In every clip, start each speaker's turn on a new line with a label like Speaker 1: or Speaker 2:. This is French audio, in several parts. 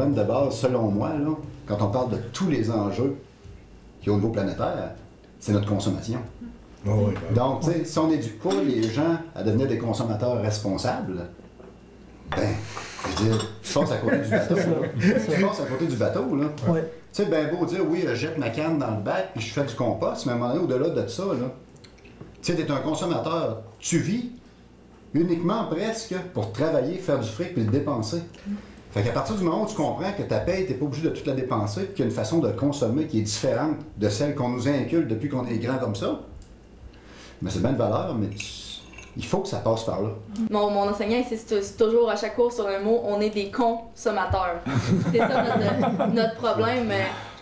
Speaker 1: problème de base, selon moi, là, quand on parle de tous les enjeux qui au niveau planétaire, c'est notre consommation.
Speaker 2: Oh, oui,
Speaker 1: Donc, tu sais, si on n'éduque pas les gens à devenir des consommateurs responsables, ben, je veux dire, tu passes à côté du bateau. Tu passes à côté du bateau, là.
Speaker 3: Ouais.
Speaker 1: Tu sais, ben beau dire, oui, je jette ma canne dans le bac puis je fais du compost, mais à un moment donné, au-delà de ça, là, tu sais, t'es un consommateur. Tu vis uniquement presque pour travailler, faire du fric puis le dépenser. Fait qu'à partir du moment où tu comprends que ta paye, t'es pas obligé de toute la dépenser puis qu'il y a une façon de consommer qui est différente de celle qu'on nous inculque depuis qu'on est grand comme ça, mais c'est bien de valeur, mais il faut que ça passe par là.
Speaker 4: Mon enseignant ici, c'est toujours à chaque cours sur un mot, on est des consommateurs. C'est ça notre problème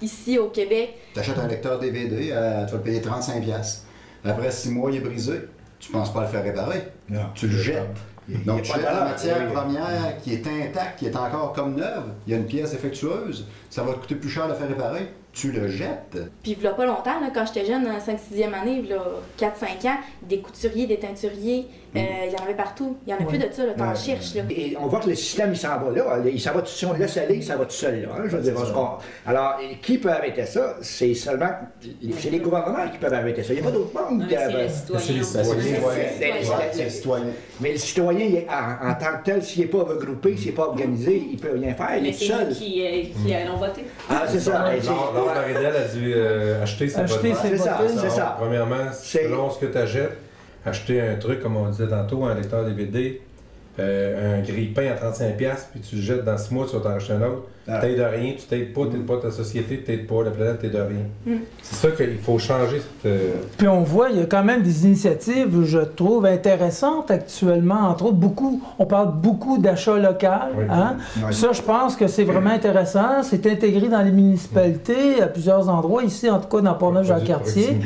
Speaker 4: ici au Québec.
Speaker 1: Tu achètes un lecteur DVD, tu vas le payer 35$. Après 6 mois, il est brisé. Tu penses pas le faire réparer. Non. Tu le jettes. Donc, tu jettes la matière première qui est intacte, qui est encore comme neuve. Il y a une pièce défectueuse. Ça va te coûter plus cher de le faire réparer. Tu le jettes.
Speaker 4: Puis, il y a pas longtemps, là, quand j'étais jeune, 5-6e année, 4-5 ans, des couturiers, des teinturiers, il y en avait partout. Il y en a plus de ça, t'en cherches. Là.
Speaker 2: Et on voit que le système, il s'en va là. Il s'en va tout seul. On le laisse aller, il s'en va tout seul là. Hein, je veux dire, alors, qui peut arrêter ça? C'est seulement les gouvernements qui peuvent arrêter ça. Il n'y a pas d'autre monde.
Speaker 5: C'est les
Speaker 2: citoyens. Mais le citoyen, en tant que tel, s'il n'est pas regroupé, s'il n'est pas organisé, il ne peut rien faire. Il est seul.
Speaker 6: Mais c'est nous qui allons voter.
Speaker 2: Ah, c'est ça.
Speaker 5: Laure Maridel a dû acheter ses bottes.
Speaker 2: C'est ça.
Speaker 5: Premièrement, selon ce que tu achètes, acheter un truc, comme on disait tantôt, un lecteur DVD, un grille-pain à 35$, puis tu le jettes dans 6 mois, tu vas t'en acheter un autre. T'aides de rien, tu t'aides pas ta société, tu t'aides pas la planète, t'aides de rien. C'est ça qu'il faut changer.
Speaker 3: Puis on voit, il y a quand même des initiatives, je trouve, intéressantes actuellement. Entre autres, on parle beaucoup d'achat local.
Speaker 5: Oui.
Speaker 3: Hein? Oui. Ça, je pense que c'est vraiment intéressant. C'est intégré dans les municipalités à plusieurs endroits. Ici, en tout cas, dans Port-Neuf-Jean-Cartier.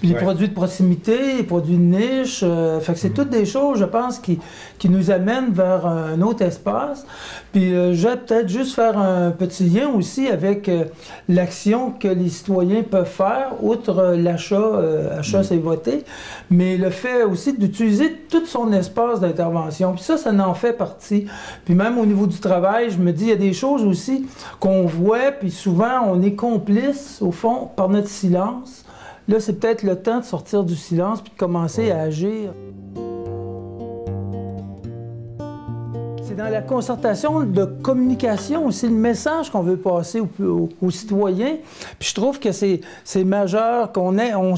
Speaker 3: Puis les produits de proximité, les produits de niche. Fait que c'est toutes des choses, je pense, qui nous amènent vers un autre espace. Puis je vais peut-être juste faire un petit lien aussi avec l'action que les citoyens peuvent faire, outre l'achat, achat c'est voter, mais le fait aussi d'utiliser tout son espace d'intervention. Puis ça en fait partie. Puis même au niveau du travail, je me dis, il y a des choses aussi qu'on voit, puis souvent on est complice, au fond, par notre silence. Là, c'est peut-être le temps de sortir du silence puis de commencer à agir. C'est dans la concertation de communication aussi, le message qu'on veut passer aux citoyens. Puis je trouve que c'est majeur on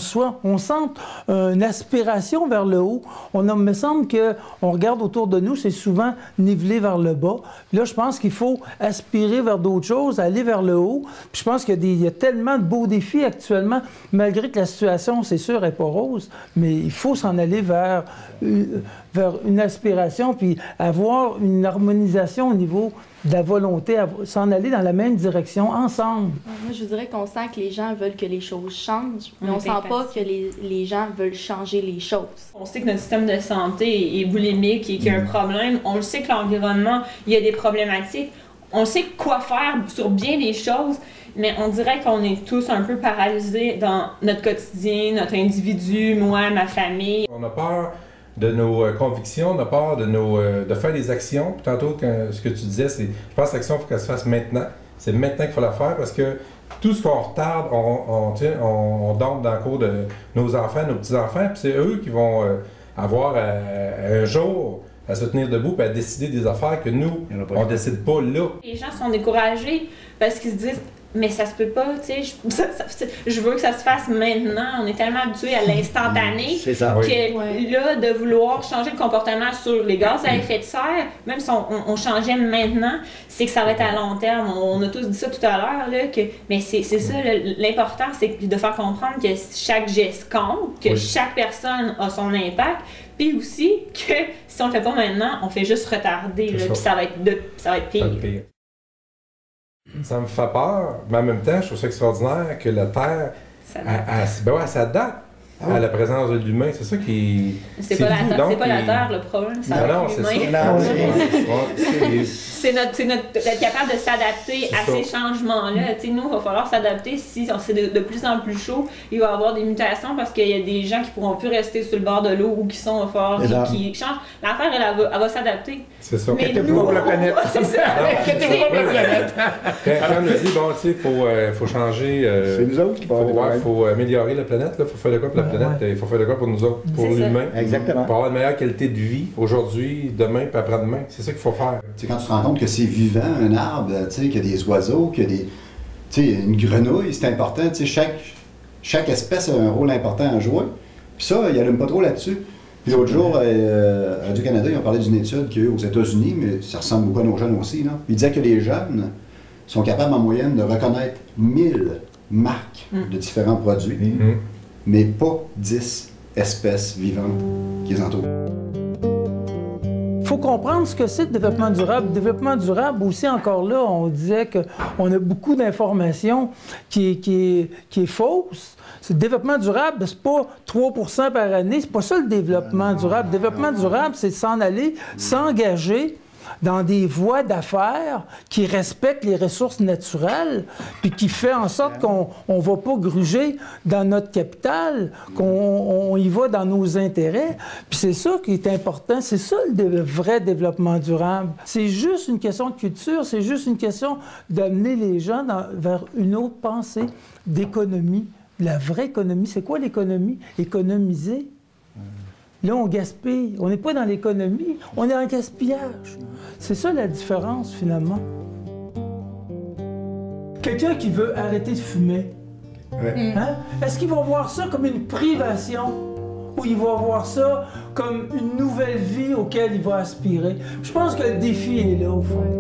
Speaker 3: sente une aspiration vers le haut. Il me semble qu'on regarde autour de nous, c'est souvent nivelé vers le bas. Puis là, je pense qu'il faut aspirer vers d'autres choses, aller vers le haut. Puis je pense qu'il y a tellement de beaux défis actuellement, malgré que la situation, c'est sûr, n'est pas rose, mais il faut s'en aller vers une aspiration, puis avoir une harmonisation au niveau de la volonté, s'en aller dans la même direction, ensemble.
Speaker 4: Moi, je vous dirais qu'on sent que les gens veulent que les choses changent, mais on sent pas que les gens veulent changer les choses.
Speaker 6: On sait que notre système de santé est boulimique et qu'il y a un problème. On le sait que l'environnement, il y a des problématiques. On sait quoi faire sur bien des choses, mais on dirait qu'on est tous un peu paralysés dans notre quotidien, notre individu, moi, ma famille.
Speaker 5: On a peur de nos convictions, on a peur de faire des actions. Puis tantôt, ce que tu disais, c'est je pense que l'action, il faut qu'elle se fasse maintenant. C'est maintenant qu'il faut la faire parce que tout ce qu'on retarde, on dompe dans le cours de nos enfants, nos petits-enfants, puis c'est eux qui vont avoir un jour à se tenir debout et à décider des affaires que nous, on ne décide pas là.
Speaker 6: Les gens sont découragés parce qu'ils se disent mais ça se peut pas, tu sais, je veux que ça se fasse maintenant. On est tellement habitué à l'instantané que là, de vouloir changer le comportement sur les gaz à effet de serre, même si on changeait maintenant, c'est que ça va être à long terme. On a tous dit ça tout à l'heure, mais c'est ça, l'important, c'est de faire comprendre que chaque geste compte, que chaque personne a son impact, puis aussi que si on le fait pas maintenant, on fait juste retarder, puis ça va être pire.
Speaker 5: Ça me fait peur, mais en même temps, je trouve ça extraordinaire que la Terre, elle s'adapte. à la présence de l'humain. C'est ça qui...
Speaker 6: C'est pas, la Terre le problème, c'est l'humain. C'est d'être capable de s'adapter à ces changements-là. Nous, il va falloir s'adapter si c'est de plus en plus chaud. Il va y avoir des mutations parce qu'il y a des gens qui ne pourront plus rester sur le bord de l'eau ou qui sont forts, qui changent. La Terre, elle va s'adapter.
Speaker 2: C'est ça. Mais nous, pour la planète. C'est ça.
Speaker 5: Quand on nous dit, bon, tu sais, il faut changer.
Speaker 2: C'est nous autres qui
Speaker 5: il faut améliorer la planète. Il faut faire de quoi pour la planète. Il faut faire de quoi pour nous autres, pour l'humain.
Speaker 2: Exactement.
Speaker 5: Pour avoir une meilleure qualité de vie aujourd'hui, demain, puis après-demain. C'est ça qu'il faut faire.
Speaker 1: Quand tu te rends compte que c'est vivant, un arbre, qu'il y a des oiseaux, qu'il y a une grenouille, c'est important. Chaque espèce a un rôle important à jouer. Puis ça, ils n'allument pas trop là-dessus. Puis l'autre jour, à Radio-Canada, ils ont parlé d'une étude qu'il y a eu aux États-Unis, mais ça ressemble beaucoup à nos jeunes aussi. Là. Ils disaient que les jeunes sont capables en moyenne de reconnaître 1000 marques de différents produits, mais pas 10 espèces vivantes qui les entourent.
Speaker 3: Il faut comprendre ce que c'est le développement durable. Le développement durable, aussi, encore là, on disait qu'on a beaucoup d'informations qui est fausse. Le développement durable, c'est pas 3 % par année, c'est pas ça le développement durable. Le développement durable, c'est s'en aller, s'engager dans des voies d'affaires qui respectent les ressources naturelles, puis qui fait en sorte qu'on ne va pas gruger dans notre capital, qu'on y va dans nos intérêts. Puis c'est ça qui est important, c'est ça le vrai développement durable. C'est juste une question de culture, c'est juste une question d'amener les gens vers une autre pensée d'économie. La vraie économie, c'est quoi l'économie? Économiser. Là, on gaspille. On n'est pas dans l'économie, on est en gaspillage. C'est ça la différence, finalement. Quelqu'un qui veut arrêter de fumer, est-ce qu'il va voir ça comme une privation ou il va voir ça comme une nouvelle vie auquel il va aspirer? Je pense que le défi est là, au fond.